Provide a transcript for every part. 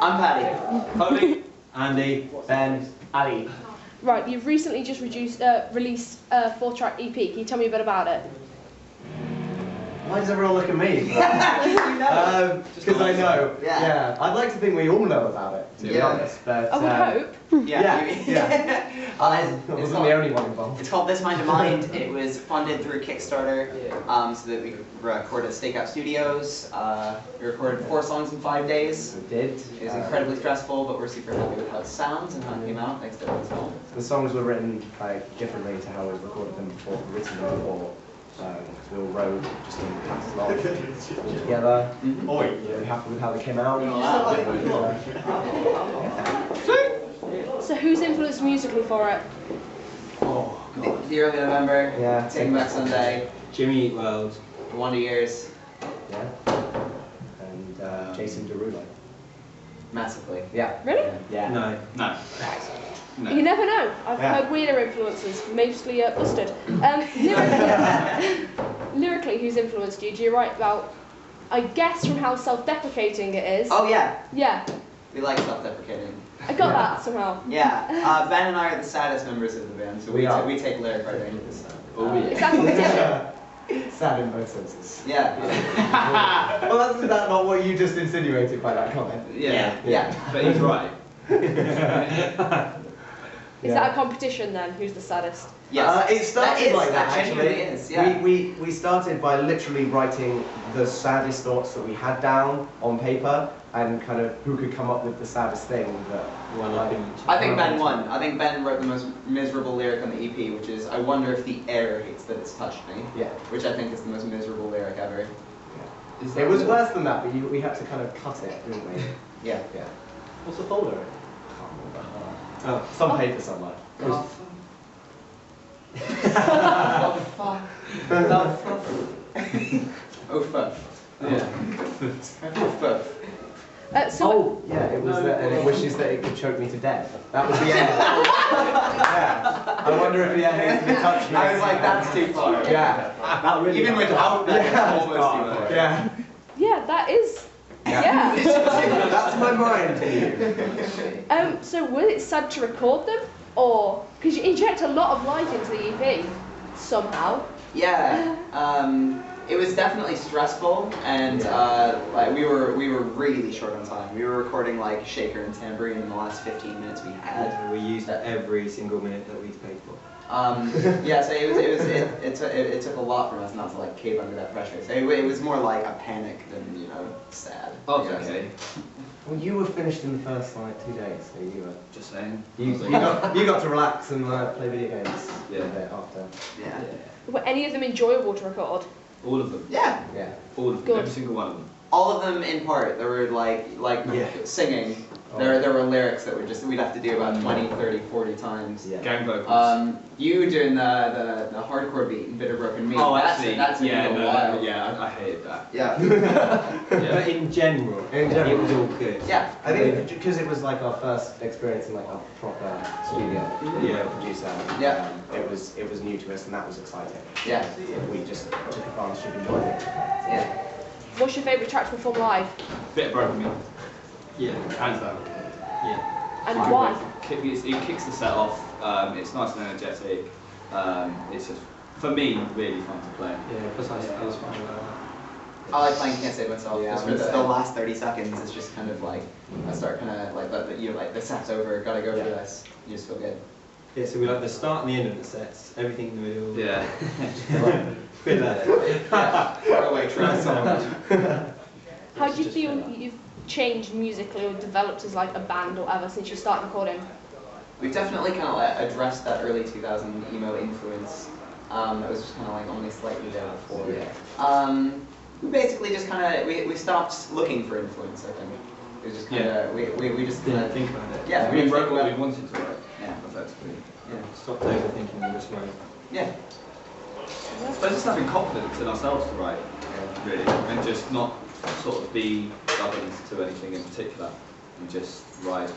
I'm Paddy. Cody, Andy, Ben, Ali. Right, you've recently just released a 4-track EP. Can you tell me a bit about it? Why does everyone look at me? You know. Because I know. Yeah. I'd like to think we all know about it, to be honest. But, I would hope. Yeah. I wasn't the only one involved. It's called This Mind of Mind. It was funded through Kickstarter, so that we could record at Stakeout Studios. We recorded 4 songs in 5 days. We did. It was incredibly stressful, but we're super happy with how it sounds and how it came out. Thanks to everyone's help. The songs were written differently to how we recorded them before, written them before. We all wrote just in catalogue all together. Really happy with how they came out. So who's influenced musically for it? The Early November, Yeah. Taking Back Sunday, Jimmy Eat World. The Wonder Years, Yeah. And Jason Derulo. massively. Yeah. Really? Yeah. No. No. You never know. I've Yeah. heard weirder influences, mostly Busted. Lyrically, who's influenced you? Do you write about, I guess from how self-deprecating it is? Oh yeah, Yeah, we like self-deprecating. I got that somehow. Yeah, Ben and I are the saddest members of the band, so We are. we take lyric writing. Is that competition? Sad in both senses. Yeah. Well, is that not what you just insinuated by that comment? Yeah. But he's right. Is that a competition then? Who's the saddest? Yes. It started like that, genuinely actually. is, yeah. We started by literally writing the saddest thoughts that we had down on paper, and kind of who could come up with the saddest thing that I think Ben won. I think Ben wrote the most miserable lyric on the EP, which is, I wonder if the air hates that it's touched me. Yeah. Which I think is the most miserable lyric ever. It was worse than that, but we had to kind of cut it, didn't we? Yeah. Yeah. What's the folder? Oh, some paper somewhere. Oh fuck. Oh fuck. Yeah. Oh fuck. Yeah, it was and it wishes that it could choke me to death. That was the end. Yeah. I wonder if the air hates to touch me. I was like, that's too far. Yeah. That really Even without that, it's almost too far. Yeah. Yeah, that is. Yeah. That's my mind to you. So was it sad to record them, or because you inject a lot of life into the EP somehow? Yeah. It was definitely stressful, and like we were really short on time. We were recording like shaker and tambourine in the last 15 minutes we had. We used every single minute that we'd paid for. Yeah, so it took a lot from us not to like cave under that pressure. So it was more like a panic than sad. Oh, okay. Well, you were finished in the first 2 days, so you were. Just saying. You got to relax and play video games a bit after. Yeah. Were any of them enjoyable to record? All of them. Yeah. Yeah. All of them. Good. Every single one of them. All of them in part. There were like singing. There were lyrics that we'd have to do about 20, 30, 40 times. Yeah. Gang vocals. You doing the hardcore beat in Bitter Broken Me. Oh, actually, that's a while. I hated that. Yeah. But in general, it was all good. Yeah. I think because it was like our first experience in like a proper studio producer. Yeah. It was new to us, and that was exciting. Yeah. We just took advantage of enjoying it. Yeah. What's your favourite track to perform live? Bit broken me. Yeah, hands down. Yeah. And why? It kicks the set off. It's nice and energetic. It's just, for me, really fun to play. Yeah, precisely. I was fine with that. I like playing Can't Save Myself. Yeah, just for the last 30 seconds, it's just kind of like I start kind of like the set's over. Gotta go for this. You just feel good. Yeah, so we like the start and the end of the sets, everything in the middle. Yeah. Bit of that. Far away, try song. How do you feel you've changed musically or developed as like a band or ever since you started recording? We've definitely kind of like addressed that early 2000 emo influence. That was just kind of like only slightly there before. Yeah. We basically just kind of we stopped looking for influence. I think it was just kind of we just Didn't think about it. Yeah, We didn't wrote think what about we wanted to write. Yeah. Effectively. Yeah. Stopped overthinking and just went. Yeah. But just having confidence in ourselves to write, really, and just not sort of be governed to anything in particular, and just write.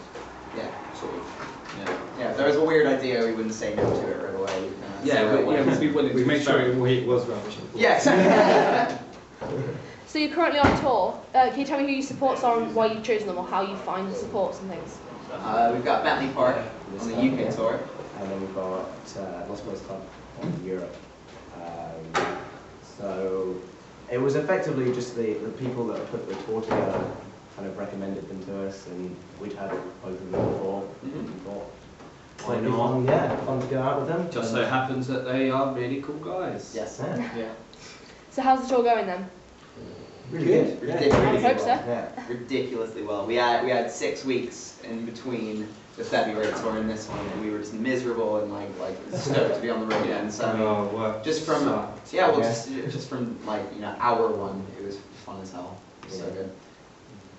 Yeah. Sort of. Yeah. Yeah. If there was a weird idea, we wouldn't say no to it right away. We'd kind of Yeah, say, we'd be willing We to made sure experiment. it was rubbish. Yeah. Exactly. So you're currently on tour. Can you tell me who your supports are and why you've chosen them, or how you find the supports and things? We've got Bentley Park on the UK tour. And then we've got Lost Boys Club on Europe. So it was effectively just the people that put the tour together kind of recommended them to us, and we'd had both of them before. We thought, why not? Yeah, fun to go out with them. Just so happens that they are really cool guys. Yes. Yeah. So how's the tour going then? Really good. Ridiculously I hope so. Yeah. Ridiculously well. We had 6 weeks in between the February tour and this one, and we were just miserable and like stoked to be on the road again. So just from just from like hour one, it was fun as hell. It was so good.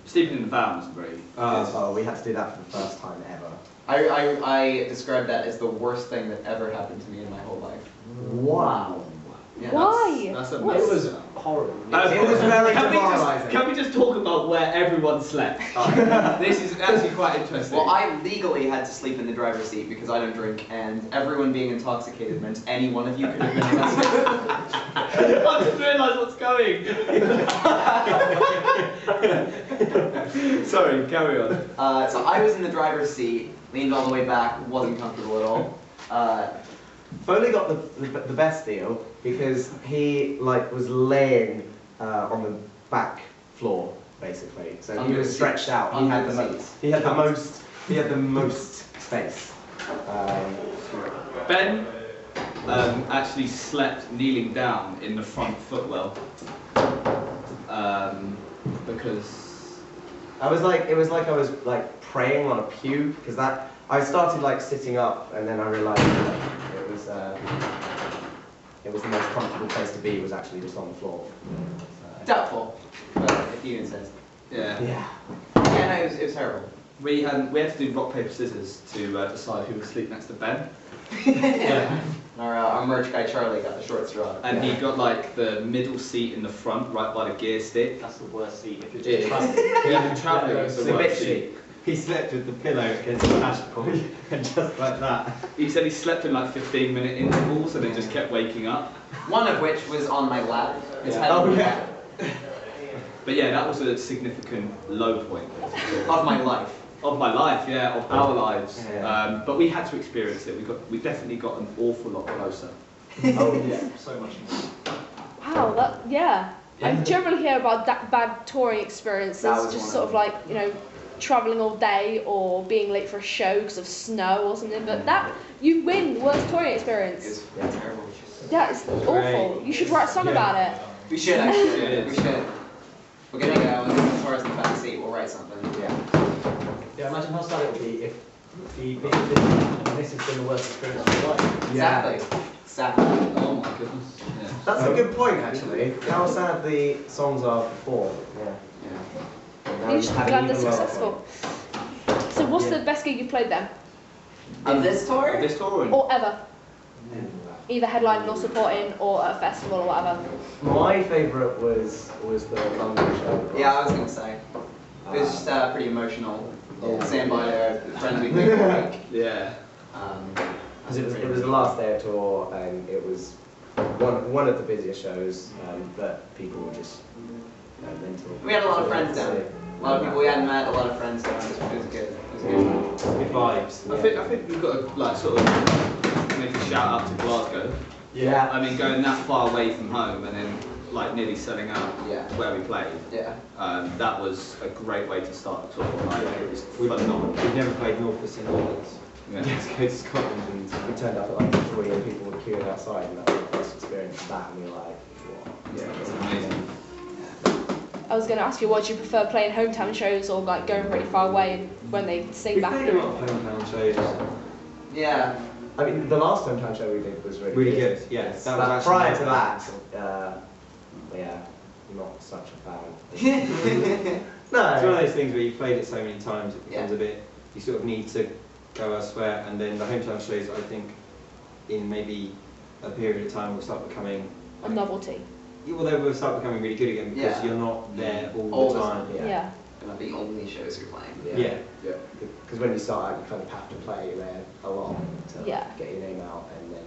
Sleeping in the van was great. Oh, we had to do that for the first time ever. I describe that as the worst thing that ever happened to me in my whole life. Wow. Yeah, Why? That's What? amazing. It was horrible. It was very demoralising. Can we just talk about where everyone slept? This is actually quite interesting. Well, I legally had to sleep in the driver's seat because I don't drink, and everyone being intoxicated meant any one of you could have been arrested. I just realised what's going. Sorry, carry on. So I was in the driver's seat, leaned all the way back, wasn't comfortable at all. Foley got the best deal because he was laying on the back floor basically, so he was stretched out. He had the most space. Ben actually slept kneeling down in the front footwell because It was like I was praying on a pew because I started sitting up and then I realised it was the most comfortable place to be was actually just on the floor. Doubtful, but if you insist. yeah. Yeah. Yeah, no, it was terrible. We had to do rock paper scissors to decide who would sleep next to Ben. Yeah. Our merch guy Charlie got the short straw. And he got the middle seat in the front, right by the gear stick. That's the worst seat if you're It is. just travelling. Even travelling is the worst seat. He slept with the pillow against the dashboard and just like that. He said he slept in 15-minute intervals and then just kept waking up. One of which was on my lap. His head Oh, on my yeah. lap. But yeah, that was a significant low point. Of my life. Of my life, yeah, of our lives. Yeah. But we had to experience it. We definitely got an awful lot closer. Oh yeah. So much more. Wow, I generally hear about bad touring experiences, That was just one sort of travelling all day or being late for a show because of snow or something. But you win worst touring experience. It's terrible. That is awful. You should write a song about it. We should actually. Yeah. We should. We're gonna go as far as the back seat. We'll write something. Yeah, imagine how sad it would be if this has been the worst experience of your life. Exactly. Oh my goodness. Yeah. That's a good point actually. How sad the songs are before. Yeah. Now You should be have glad an they're even lower successful. So what's the best gig you've played then? Of this tour? This touring. Or ever? Either headlining or supporting or at a festival or whatever. point. My favourite was the London show. Yeah, I was gonna say. It was just pretty emotional. Yeah. Stand by there, friends we think for a week. Yeah. Because it was the last day of tour and it was one of the busiest shows, but people were just mental. We had a lot of friends down. A lot of people we hadn't met, a lot of friends down. It was good. It was good. Good vibes. I think we've got to sort of make a shout out to Glasgow. Yeah. I mean, going that far away from home and then nearly selling out Yeah. where we played. Yeah. That was a great way to start the tour. It was phenomenal. We've never played North of St Albans. Yeah. Let's go to Scotland and We turned up at 3 and people were queuing outside, and that was the first experience of that, and we were like, what? Yeah, it's amazing. I was going to ask you, what do you prefer, playing hometown shows or going really far away and when they sing we back? played a lot of hometown shows. Yeah. I mean, the last hometown show we did was really Good, yeah. Yes. That was But actually prior nice. to that, yeah, not such a fan. It's one of No. those things where you've played it so many times, it becomes Yeah. a bit, you sort of need to go elsewhere, and then the hometown shows, I think, in maybe a period of time will start becoming... A novelty. Well, they will start becoming really good again because Yeah. you're not there all All the the time. time. Yeah. They're not the only shows you're playing. Yeah. Because when you start out, you kind of have to play there a lot to Yeah. get your name out, and then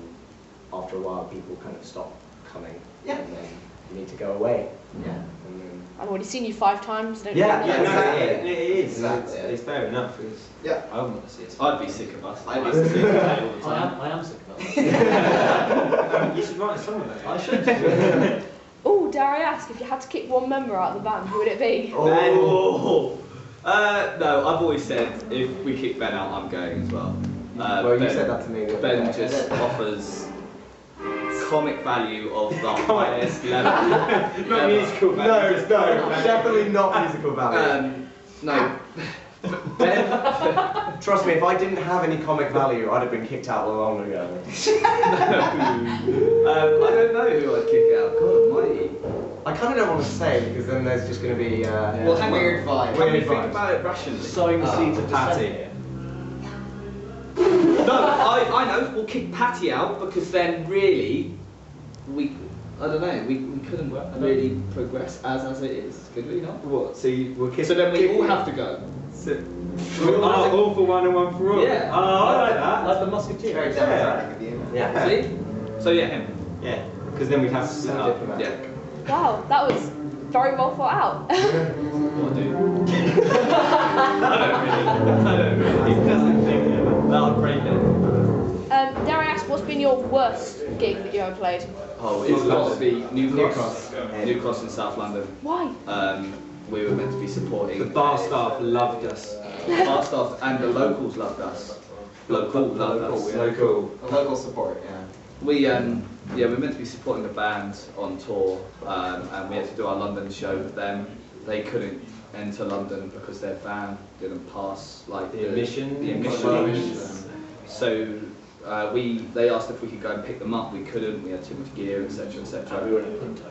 after a while, people kind of stop coming. Yeah. And then you need to go away. Yeah. And then, I've already seen you 5 times. Don't Yeah, know Yeah, that. no, it is. Exactly. It's fair enough. Because Yeah. I wouldn't want to see it. I'd be sick of us. I'd be I used to sick of think about it all the time. I am sick of You should write a song about that. I should. Oh, dare I ask, if you had to kick one member out of the band, who would it be? Oh. No, I've always said if we kick Ben out, I'm going as well. well, you Ben- said that to me. Ben just offers comic value of the highest level. Not musical, but No, just definitely not musical value. No. Ben. Trust me, if I didn't have any comic value, I'd have been kicked out long ago. I don't know who I'd kick out. God almighty. I kind of don't want to say because then there's just going to be. Well, hang on. Weird vibe. Can we Weird think vibes. about it rationally? Sowing the seeds of Patty. dissent here. No, I know. We'll kick Patty out because then really, I don't know. We couldn't really progress as it is. Could we not? What? So we'll kick. So then we all have to go. All for one and one for all. Yeah. Oh, I like that. Like the It's Musketeers. very democratic of you. Yeah. See? So yeah, him. Yeah. Because then we'd have to split So up. diplomatic. Yeah. Wow, that was very well thought out. What do? I don't really. He doesn't think that'll break it. Dare I ask, what's been your worst gig that you ever played? Oh, it's got to be New Cross. New Cross in South London. Why? We were meant to be supporting. The bar staff loved us. The bar staff and the locals loved us. Local loved us. Local. The local support, yeah. We we were meant to be supporting the band on tour, and we had to do our London show with them. They couldn't enter London because their van didn't pass like The emissions. The emissions. So they asked if we could go and pick them up. We couldn't. We had too much gear, etc., etc. We were in a Punto.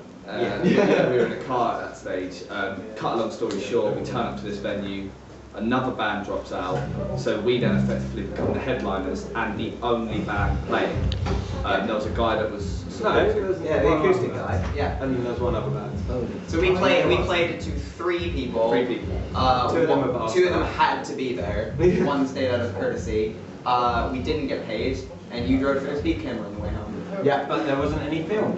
We were in a car at that stage. Cut a long story short, we turn up to this venue. Another band drops out, so we then effectively become the headliners and the only band playing. There was a guy that was. No, it was Yeah, the acoustic guy. Yeah. And then there was one other band. So we played it to 3 people. 3 people. 2 of them were bar 2 of them staff. had to be there. 1 stayed out of courtesy. We didn't get paid, and you drove for a speed camera on the way home. Yeah. But there wasn't any film.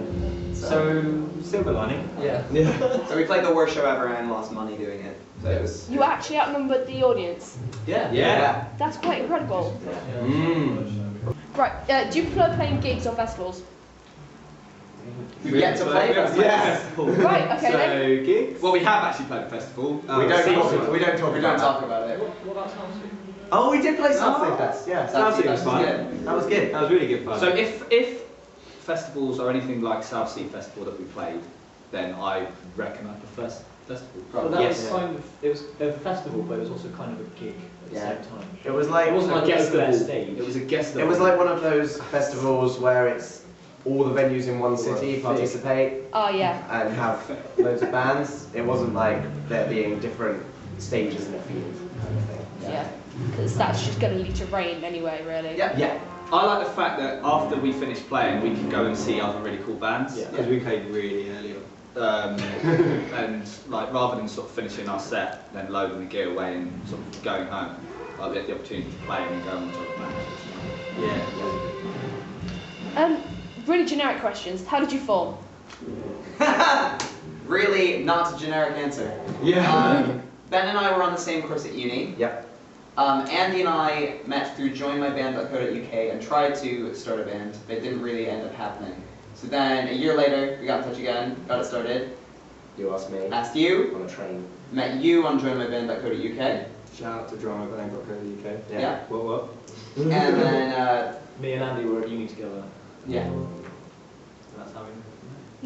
So, silver lining. Yeah. Yeah. So we played the worst show ever and lost money doing it. So it was. You actually outnumbered the audience. Yeah. Yeah. That's quite incredible. Mmm. Right, do you prefer playing gigs or festivals? We get to play Yes. festival. Right, okay then. So, gigs? Well, we have actually played a festival. We don't talk. We don't talk We about don't talk about it. What about Soundsweet? Oh, we did play Oh. Saturday Fest. Yeah. Saturday was fun. good. That was good. That was really good fun. So if festivals are anything like South Sea Festival that we played, then I reckon I prefer festival. Well, that Yes. was kind of, it was a festival, but it was also kind of a gig at the Yeah. same time. It was like It wasn't like guest open air level. stage. It was a guest. it was like one of those festivals where it's all the venues in one city participate Oh yeah. and have loads of bands. It wasn't like there being different stages in a field kind of thing. Yeah. Because that's just going to lead to rain anyway, really. Yeah. Yeah. I like the fact that after we finished playing, we could go and see other really cool bands. Yeah. Because we played really early on. And like rather than sort of finishing our set, then loading the gear away and sort of going home, like we had the opportunity to play and go and talk about Yeah. Really generic questions. How did you form? Really not a generic answer. Yeah. Ben and I were on the same course at uni. Yep. Andy and I met through joinmyband.co.uk and tried to start a band, but it didn't really end up happening. So then a year later, we got in touch again, got it started, You asked me asked you, on a train. met you on joinmyband.co.uk, Shout out to drumabang.co.uk. Yeah. What? and then, Me and Andy were at uni together. yeah. That's how we.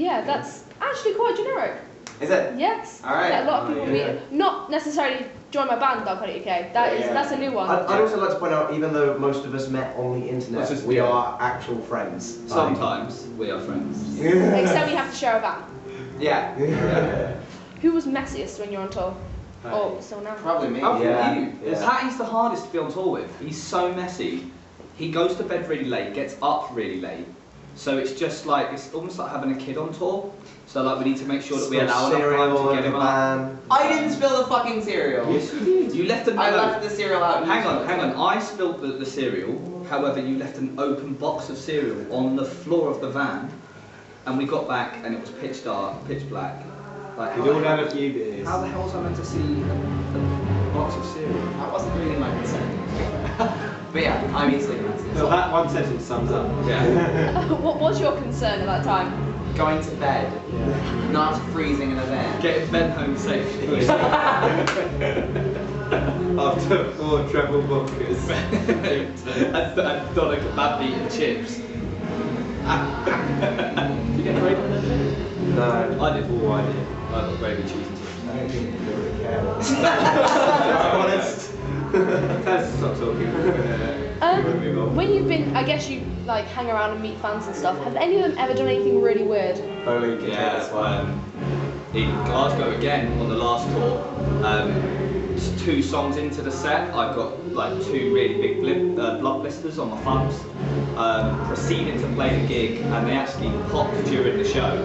Yeah, that's actually quite generic. Is it? Yes. All right. Yeah, a lot of people Yeah. meet. Not necessarily join my band.co.uk. That's a new one. I'd also like to point out, even though most of us met on the internet, That's just- we yeah. are actual friends. Sometimes we are friends. Except we have to share a van. Yeah. Who was messiest when you're on tour? Oh, still now. Probably me. How Yeah. can you? Yeah. Patty's the hardest to be on tour with. He's so messy. He goes to bed really late, gets up really late. So it's just like, it's almost like having a kid on tour. So like we need to make sure that we allow enough cereal time to in get the him up. van. I didn't spill the fucking cereal. Yes, you did. You left an I left the cereal out. and you Hang on, spilled hang it. on. I spilled the cereal. However, you left an open box of cereal on the floor of the van. and we got back and it was pitch dark, pitch black. Like, We'd all had a few beers. how the hell was I meant to see a box of cereal? That wasn't really my concern. But yeah, I'm easily convinced. Well, that one sentence sums up. Yeah. What was your concern at that time? Going to bed, not freezing in a van. Getting Ben home safely. After 4 treble vodkas. and Donna kebab meat and chips. Did you get gravy on that? No. I did. Oh, I did. I got gravy, cheese and chips. I don't think you really care. Honest. Let's stop talking. We'll move on. When you've been, I guess you like hang around and meet fans and stuff. Have any of them ever done anything really weird? Bowling, you can take this one. In Glasgow again on the last tour. It's 2 songs into the set, I've got like 2 really big blood blisters on my thumbs. Proceeding to play the gig, and they actually popped during the show.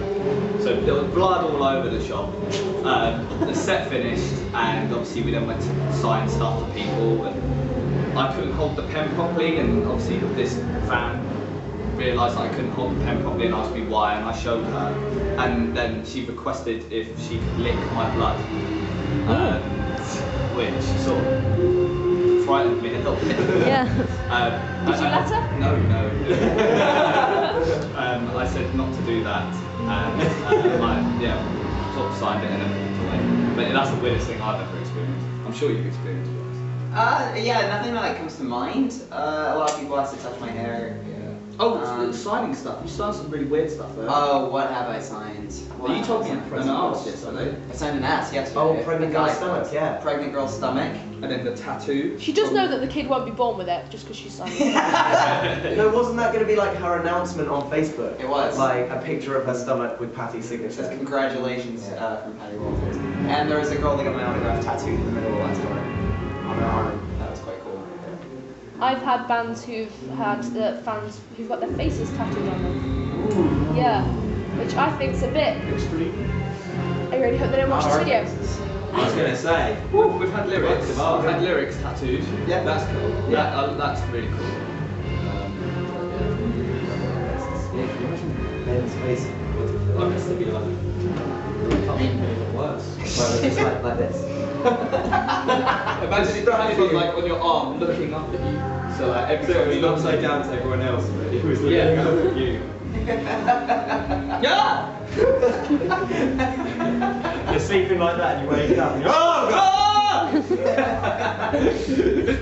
So there was blood all over the shop. The set finished, and obviously we then went to sign stuff for people, and I couldn't hold the pen properly, and obviously this fan realised that I couldn't hold the pen properly and asked me why, and I showed her, and then she requested if she could lick my blood. Which sort of frightened me a little bit. Yeah. Did you let her? No. I said not to do that, and I sort of signed it and then walked away. But that's the weirdest thing I've ever experienced. I'm sure you've experienced it. Yeah, nothing that comes to mind. A lot of people ask to touch my hair. Oh, signing stuff. You signed some really weird stuff there. Oh, what have I signed? Well, you told me an ass yesterday. I signed an ass yesterday. Oh, pregnant The guy girl's stomach, yeah. Pregnant girl's stomach. And then the tattoo. She does know that the kid won't be born with it just because she's signed it. No, wasn't that going to be like her announcement on Facebook? It was. Like a picture of her stomach with Patty's It says signature. congratulations from Patty Walters. And there was a girl that got my autograph tattooed in the middle of last tour on her arm. That was quite cool. I've had bands who've had fans who've got their faces tattooed on them. Yeah, which I think's a bit. Extreme. I really hope they don't watch this video. I was going to say. We've had lyrics. We've had lyrics tattooed. Yeah. That's cool. Yeah. That's really cool. Yeah, can you imagine Ben's face? What it feel like to be like? I mean, Even worse. Well, it's just like this. Imagine it kind of like on your arm, looking up at you. So like every So time it was you look upside down to everyone else, but it was looking Yeah. up at you. Yeah. You're sleeping like that and you wake up and you're, Oh God! It's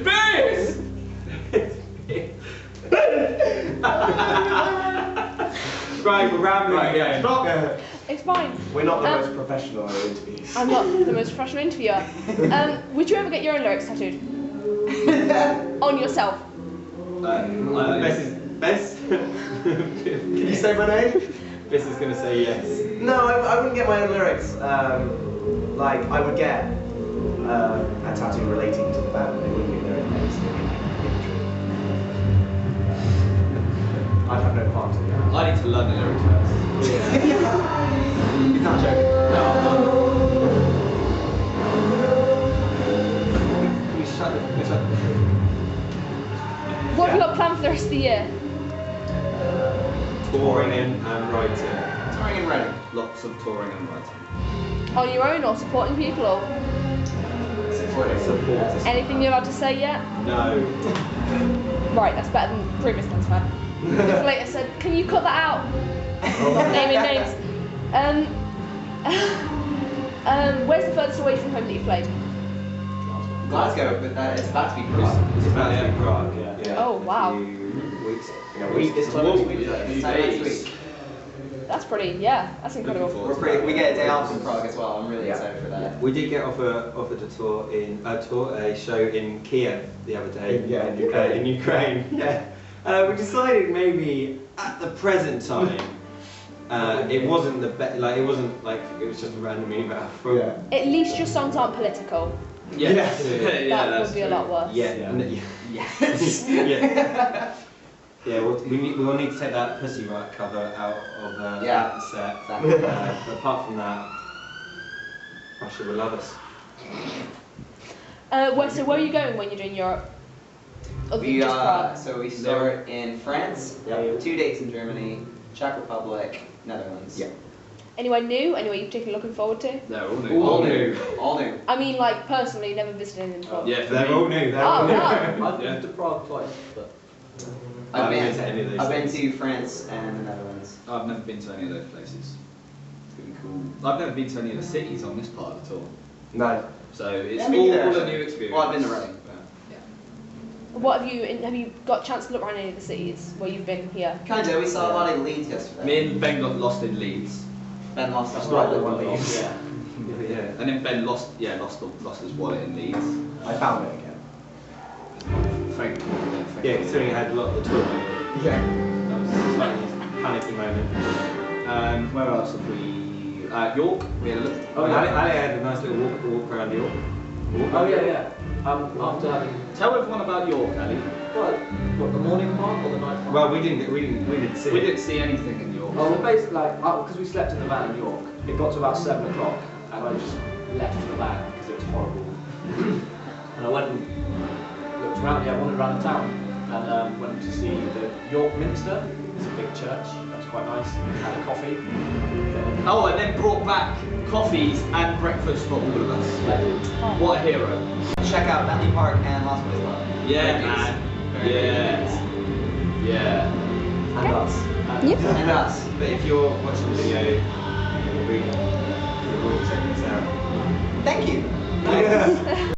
Right, we're rambling Right, again. stop. It's fine. We're not the most professional in interviews. I'm not the most professional interviewer. Would you ever get your own lyrics tattooed? On yourself? Best. Can you say my name? Bess is going to say yes. No, I wouldn't get my own lyrics. Like, I would get a tattoo relating to the band, but it wouldn't be their own names. I'd have no part in that. I need to learn the lyrics first. you're not joking. No, I'm not. Can we shut it? What have you got planned for the rest of the year? Touring and writing. Touring and writing. Lots of touring and writing. On your own or supporting people or Supporting. Support. anything you're allowed to say yet? No. Right, that's better than previous ones, man. The later said, can you cut that out? Naming names. Where's the furthest away from home that you played? Glasgow, but it's about to be Prague. It's about to be Prague, yeah. Oh, wow. A few weeks. This time next week. Few This time next days. week. That's pretty, yeah, that's incredible. We get a day off in Prague as well. I'm really excited for that. We did get offered a show in Kiev the other day. In Ukraine. Yeah. We decided maybe at the present time, it wasn't the best. Like it wasn't like it was just a random email from. Yeah. At least your songs aren't political. Yes. Yes. Yeah, That would be a lot worse. Yeah. Yes. Yeah. Yeah, we'll need to take that Pussy Riot cover out of the set. Exactly. But apart from that, Russia will love us. So where are you going when you're doing Europe? Other than We just Prague? so we start in France. Yeah. 2 dates in Germany, Czech Republic, Netherlands. Yeah. Anywhere new? Anywhere you're particularly looking forward to? They're all new. All new. All new. I mean, like personally, never visited anything before. Yeah, for They're me. all new. They're Oh, all new. no. I've Yeah. been to Prague twice, but I've haven't been, been to any of those I've been things. to France and the Netherlands. I've never been to any of those places. It's gonna be cool. I've never been to any of the cities on this part at all. No. So it's Yeah, me neither, all a actually. new experience. Well, I've been to Reading. What have you got a chance to look around any of the cities where you've been here? Kinda, we saw a lot of Leeds yesterday. Me and Ben got lost in Leeds. Ben lost That's his right, wallet. the one Leeds. yeah. Yeah. And then Ben lost his wallet in Leeds. I found it again. Frank. Yeah, considering I had a lot of the tour. Yeah. That was a slightly panicky moment. Where else have we? York. We had a look. Oh, yeah. Ali had a nice little walk around York. Oh yeah, yeah. After having Tell everyone about York, Ali. what the morning part or the night part? Well, we didn't see We it. didn't see anything in York. Oh, well, basically, like, because we slept in the van in York, it got to about 7 o'clock, and I just left the van because it was horrible. And I went and looked around, wandered around the town, and went to see the York Minster. It's a big church, that's quite nice. Had a coffee. Then, Oh, and then brought back coffees and breakfast for all of us. What a hero. Check out Bentley Park and Las Vegas Club. Yeah, Great man. views. Yeah. Yeah. And us. Yeah. And us. But if you're watching the video, you'll be, you'll check this out. Thank you. Yeah.